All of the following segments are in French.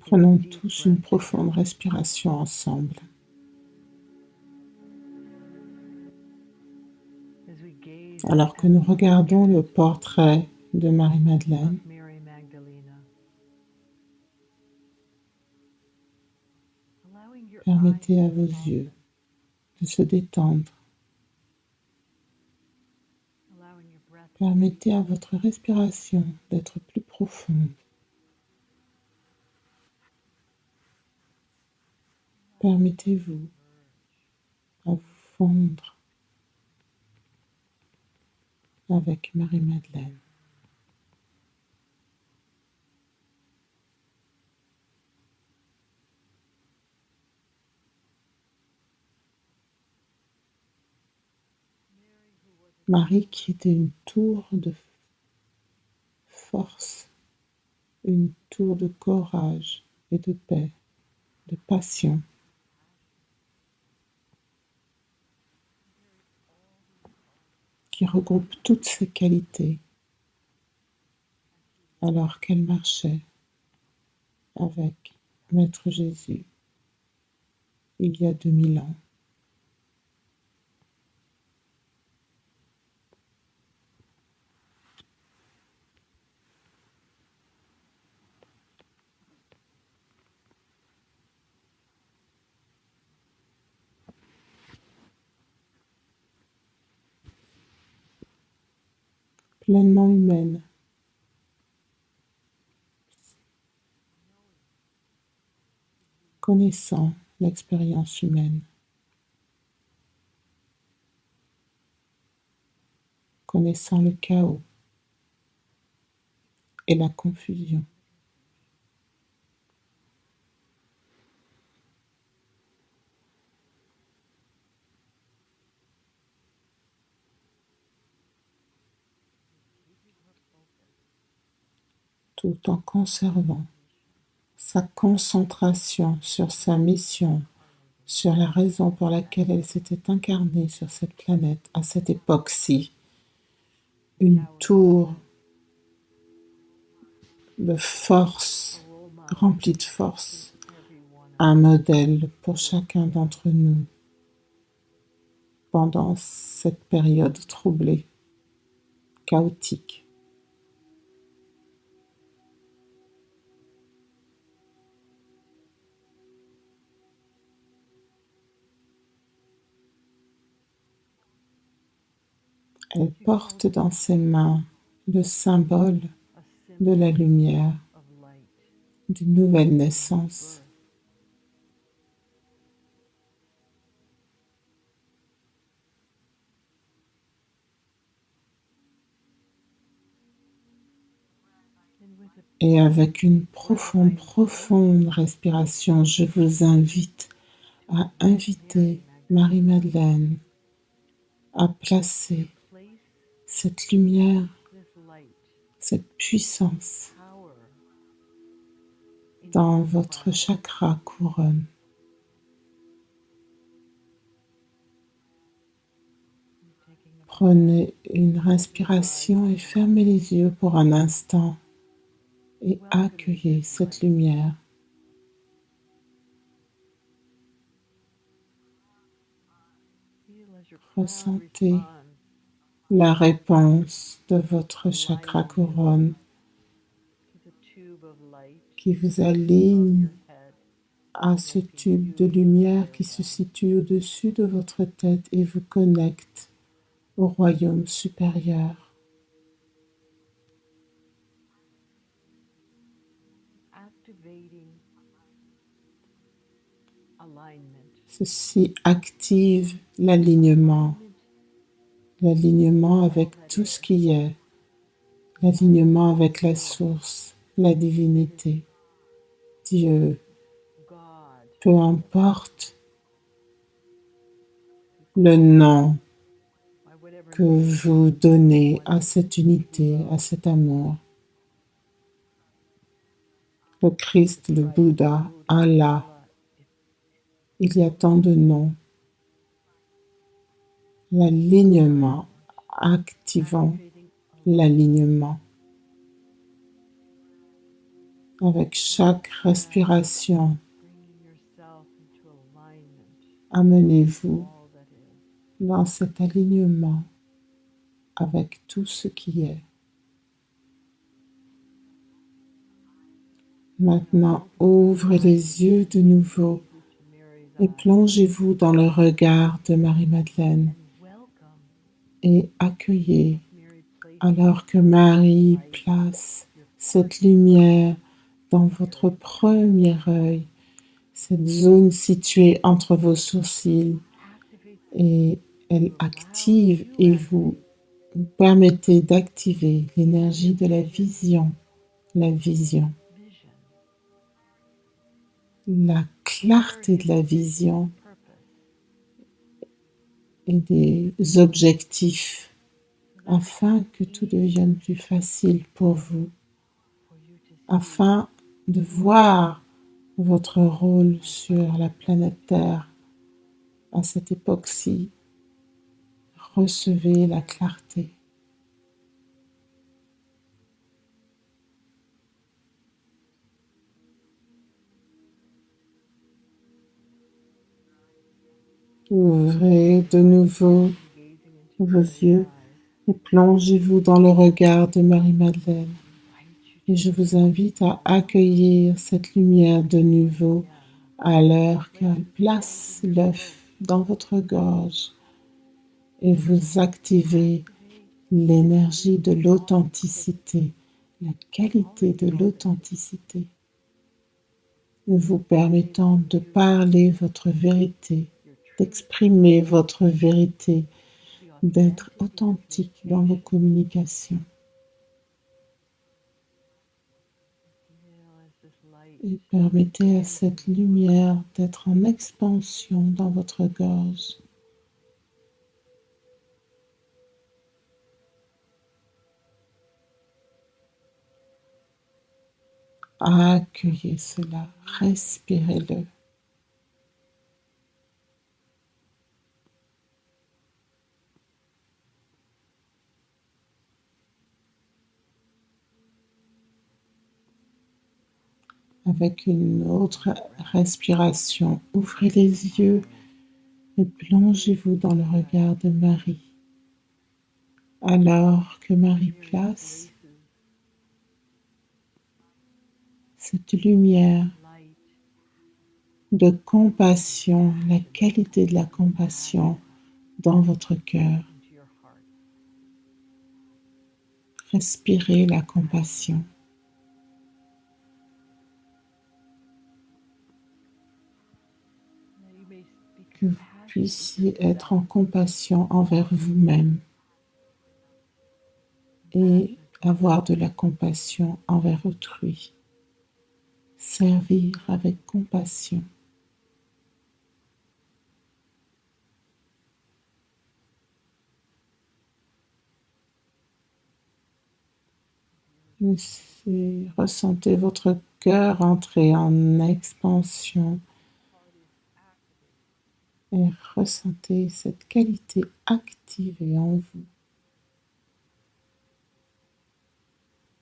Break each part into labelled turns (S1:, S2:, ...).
S1: Prenons tous une profonde respiration ensemble. Alors que nous regardons le portrait de Marie-Madeleine, permettez à vos yeux de se détendre. Permettez à votre respiration d'être plus profonde. Permettez-vous à vous fondre avec Marie-Madeleine. Marie qui était une tour de force, une tour de courage et de paix, de passion. Qui regroupe toutes ses qualités alors qu'elle marchait avec Maître Jésus il y a 2000 ans. Pleinement humaine, connaissant l'expérience humaine, connaissant le chaos et la confusion. Tout en conservant sa concentration sur sa mission, sur la raison pour laquelle elle s'était incarnée sur cette planète à cette époque-ci. Une tour de force, remplie de force, un modèle pour chacun d'entre nous pendant cette période troublée, chaotique. Elle porte dans ses mains le symbole de la lumière, d'une nouvelle naissance. Et avec une profonde respiration, je vous invite à inviter Marie-Madeleine à placer cette lumière, cette puissance dans votre chakra couronne. Prenez une respiration et fermez les yeux pour un instant et accueillez cette lumière. Ressentez la réponse de votre chakra couronne qui vous aligne à ce tube de lumière qui se situe au-dessus de votre tête et vous connecte au royaume supérieur. Ceci active l'alignement avec tout ce qui est, l'alignement avec la source, la divinité, Dieu, peu importe le nom que vous donnez à cette unité, à cet amour. Le Christ, le Bouddha, Allah, il y a tant de noms. L'alignement, activons l'alignement. Avec chaque respiration, amenez-vous dans cet alignement avec tout ce qui est. Maintenant, ouvrez les yeux de nouveau et plongez-vous dans le regard de Marie-Madeleine et accueillez, alors que Marie place cette lumière dans votre premier œil, cette zone située entre vos sourcils, et elle active et vous permettez d'activer l'énergie de la vision, la clarté de la vision et des objectifs afin que tout devienne plus facile pour vous, afin de voir votre rôle sur la planète Terre à cette époque-ci. Recevez la clarté. Ouvrez de nouveau vos yeux et plongez-vous dans le regard de Marie-Madeleine. Et je vous invite à accueillir cette lumière de nouveau à l'heure qu'elle place l'œuf dans votre gorge et vous activez l'énergie de l'authenticité, la qualité de l'authenticité, vous permettant de parler votre vérité, d'exprimer votre vérité, d'être authentique dans vos communications. Et permettez à cette lumière d'être en expansion dans votre gorge. Accueillez cela, respirez-le. Avec une autre respiration, ouvrez les yeux et plongez-vous dans le regard de Marie. Alors que Marie place cette lumière de compassion, la qualité de la compassion dans votre cœur. Respirez la compassion. Que vous puissiez être en compassion envers vous-même et avoir de la compassion envers autrui. Servir avec compassion. Ressentez votre cœur entrer en expansion et ressentez cette qualité activée en vous.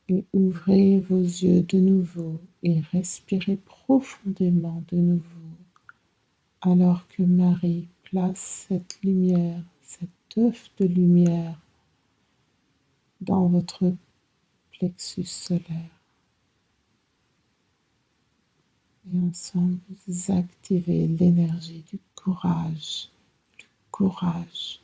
S1: Et ouvrez vos yeux de nouveau et respirez profondément de nouveau, alors que Marie place cette lumière, cet œuf de lumière dans votre plexus solaire. Et ensemble, vous activez l'énergie du courage, courage.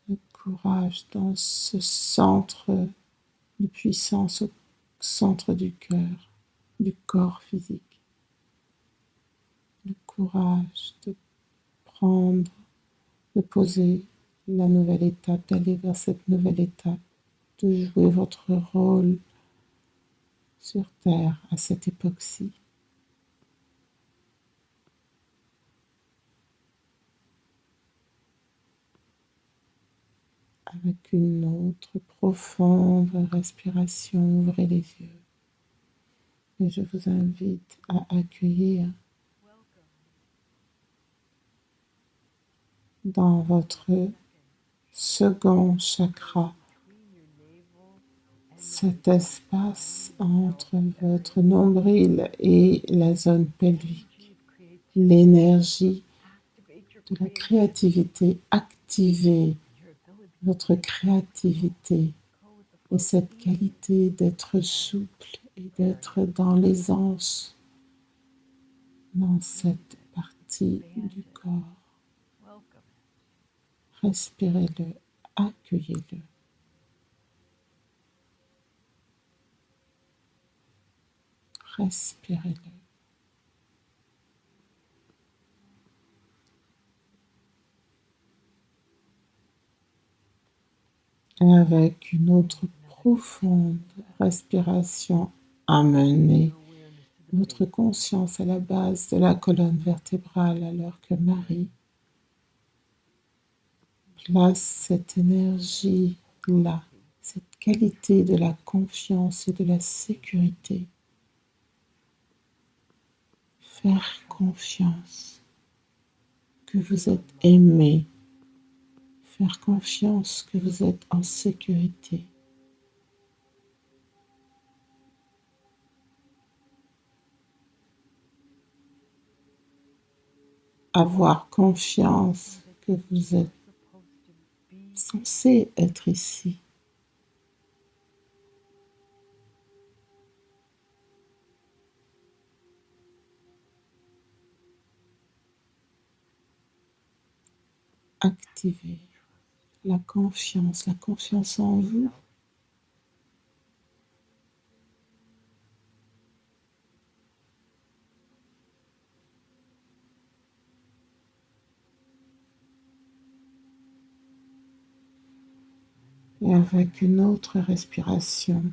S1: Le courage dans ce centre de puissance au centre du cœur, du corps physique. Le courage de prendre, de poser la nouvelle étape, d'aller vers cette nouvelle étape, de jouer votre rôle sur Terre à cette époque-ci. Avec une autre profonde respiration, ouvrez les yeux. Et je vous invite à accueillir dans votre second chakra cet espace entre votre nombril et la zone pelvique, l'énergie de la créativité. Activez votre créativité et cette qualité d'être souple et d'être dans l'aisance dans cette partie du corps. Respirez-le, accueillez-le. Respirez-le. Et avec une autre profonde respiration, amenez votre conscience à la base de la colonne vertébrale alors que Marie place cette énergie-là, cette qualité de la confiance et de la sécurité. Faire confiance que vous êtes aimé, faire confiance que vous êtes en sécurité. Avoir confiance que vous êtes censé être ici. Activez la confiance en vous. Et avec une autre respiration,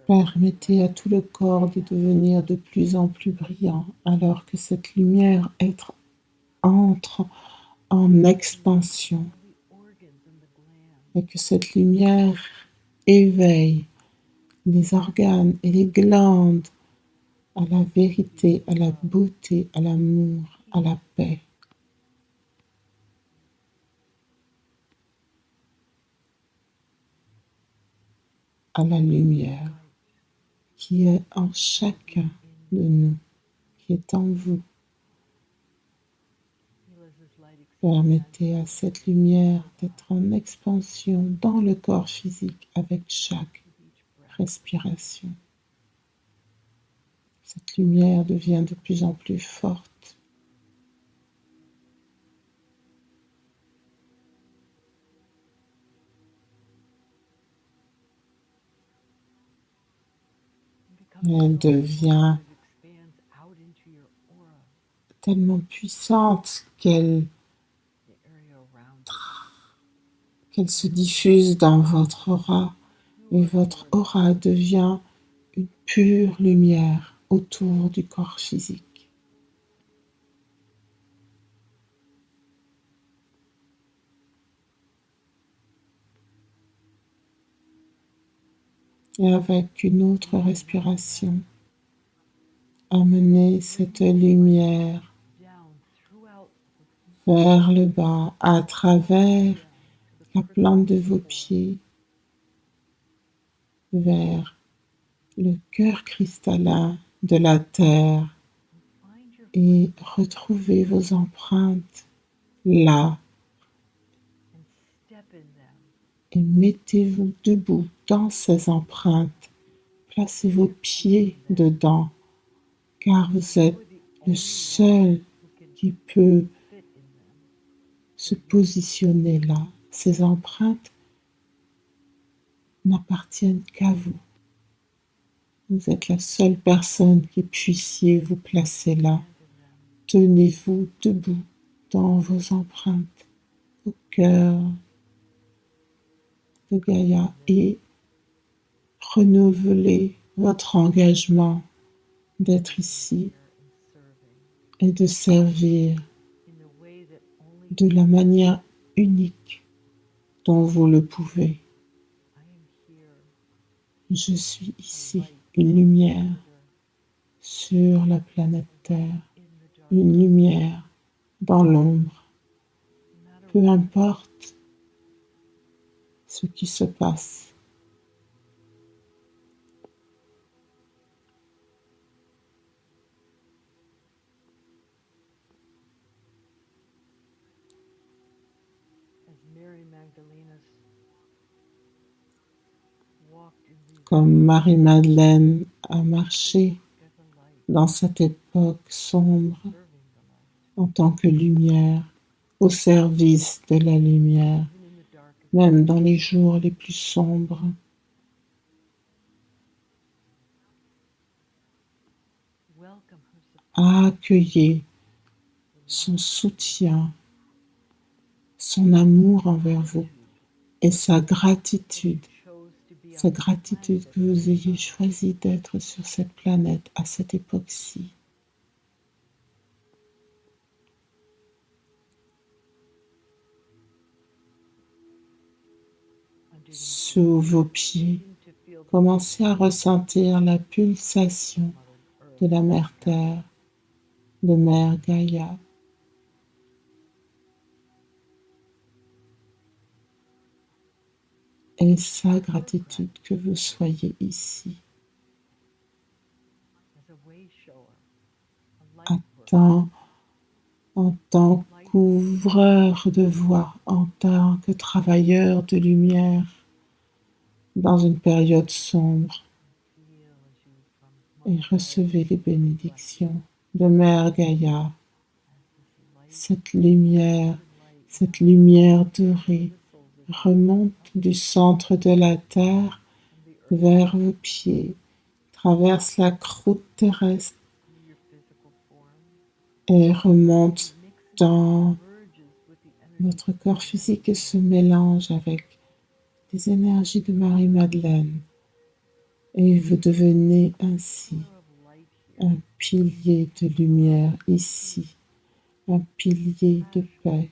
S1: permettez à tout le corps de devenir de plus en plus brillant alors que cette lumière entre en expansion et que cette lumière éveille les organes et les glandes à la vérité, à la beauté, à l'amour, à la paix. À la lumière qui est en chacun de nous, qui est en vous. Permettez à cette lumière d'être en expansion dans le corps physique avec chaque respiration. Cette lumière devient de plus en plus forte. Elle devient tellement puissante qu'elle se diffuse dans votre aura et votre aura devient une pure lumière autour du corps physique. Et avec une autre respiration, amenez cette lumière vers le bas, à travers la plante de vos pieds, vers le cœur cristallin de la terre et retrouvez vos empreintes là et mettez-vous debout dans ces empreintes. Placez vos pieds dedans car vous êtes le seul qui peut se positionner là. Ces empreintes n'appartiennent qu'à vous. Vous êtes la seule personne qui puissiez vous placer là. Tenez-vous debout dans vos empreintes au cœur de Gaïa et renouvelez votre engagement d'être ici et de servir de la manière unique dont vous le pouvez. Je suis ici, une lumière sur la planète Terre, une lumière dans l'ombre, peu importe ce qui se passe. Comme Marie-Madeleine a marché dans cette époque sombre en tant que lumière, au service de la lumière, même dans les jours les plus sombres. Accueillez son soutien, son amour envers vous et sa gratitude que vous ayez choisi d'être sur cette planète à cette époque-ci. Sous vos pieds, commencez à ressentir la pulsation de la mère Terre, de Mère Gaïa. Et sa gratitude que vous soyez ici. En tant qu'ouvreur de voie, en tant que travailleur de lumière dans une période sombre. Et recevez les bénédictions de Mère Gaïa. Cette lumière dorée remonte du centre de la Terre vers vos pieds, traverse la croûte terrestre et remonte dans votre corps physique et se mélange avec les énergies de Marie-Madeleine. Et vous devenez ainsi un pilier de lumière ici, un pilier de paix,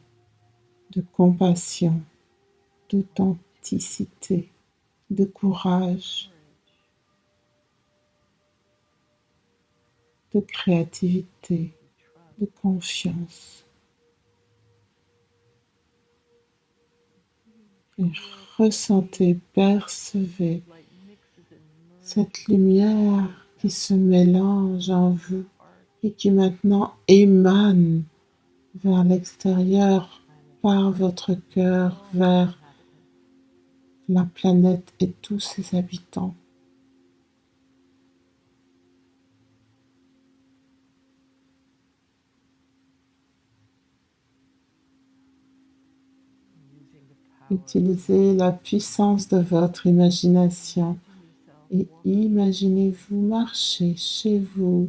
S1: de compassion, d'authenticité, de courage, de créativité, de confiance. Et ressentez, percevez cette lumière qui se mélange en vous et qui maintenant émane vers l'extérieur par votre cœur vers la planète et tous ses habitants. Utilisez la puissance de votre imagination et imaginez-vous marcher chez vous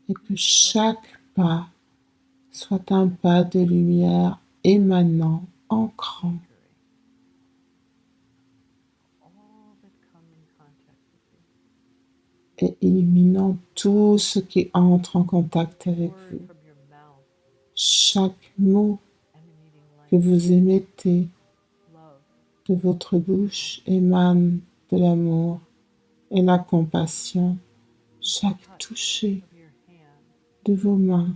S1: et que chaque pas soit un pas de lumière émanant, ancrant et illuminant tout ce qui entre en contact avec vous. Chaque mot que vous émettez de votre bouche émane de l'amour et la compassion. Chaque toucher de vos mains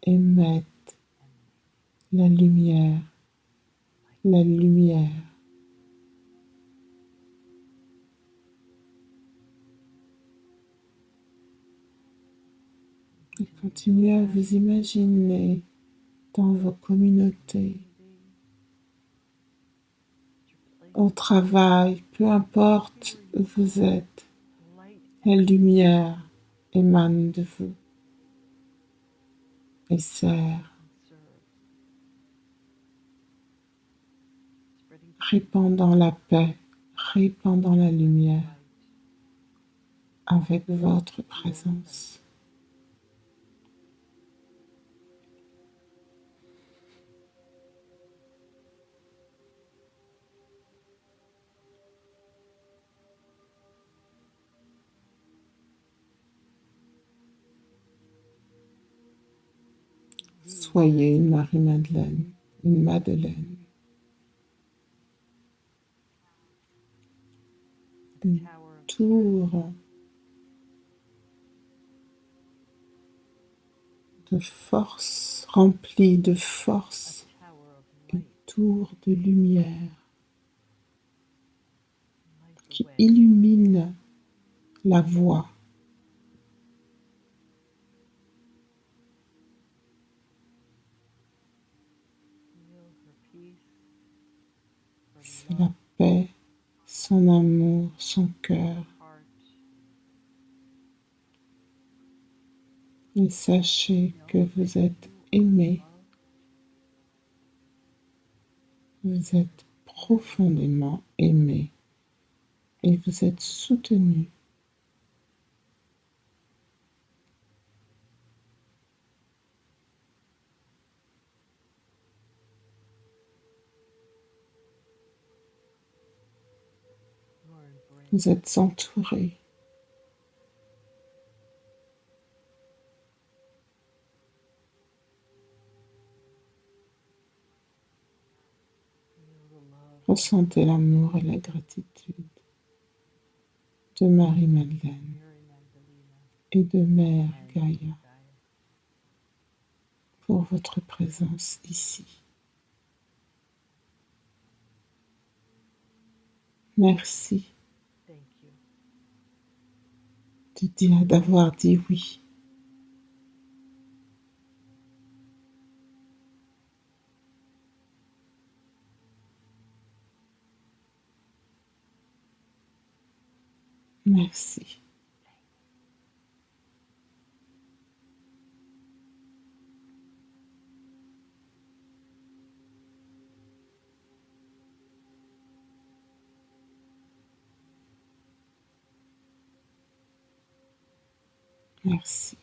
S1: émet la lumière, la lumière. Et continuez à vous imaginer dans vos communautés, au travail, peu importe où vous êtes, la lumière émane de vous et sert, répandant la paix, répandant la lumière avec votre présence. Soyez une Marie-Madeleine, une Madeleine, une tour de force, rempli de force, une tour de lumière qui illumine la voie. C'est la paix, son amour, son cœur. Et sachez que vous êtes aimé, vous êtes profondément aimé et vous êtes soutenu. Vous êtes entouré. Ressentez l'amour et la gratitude de Marie-Madeleine et de Mère Gaïa pour votre présence ici. Merci d'avoir dit oui. Merci. Merci.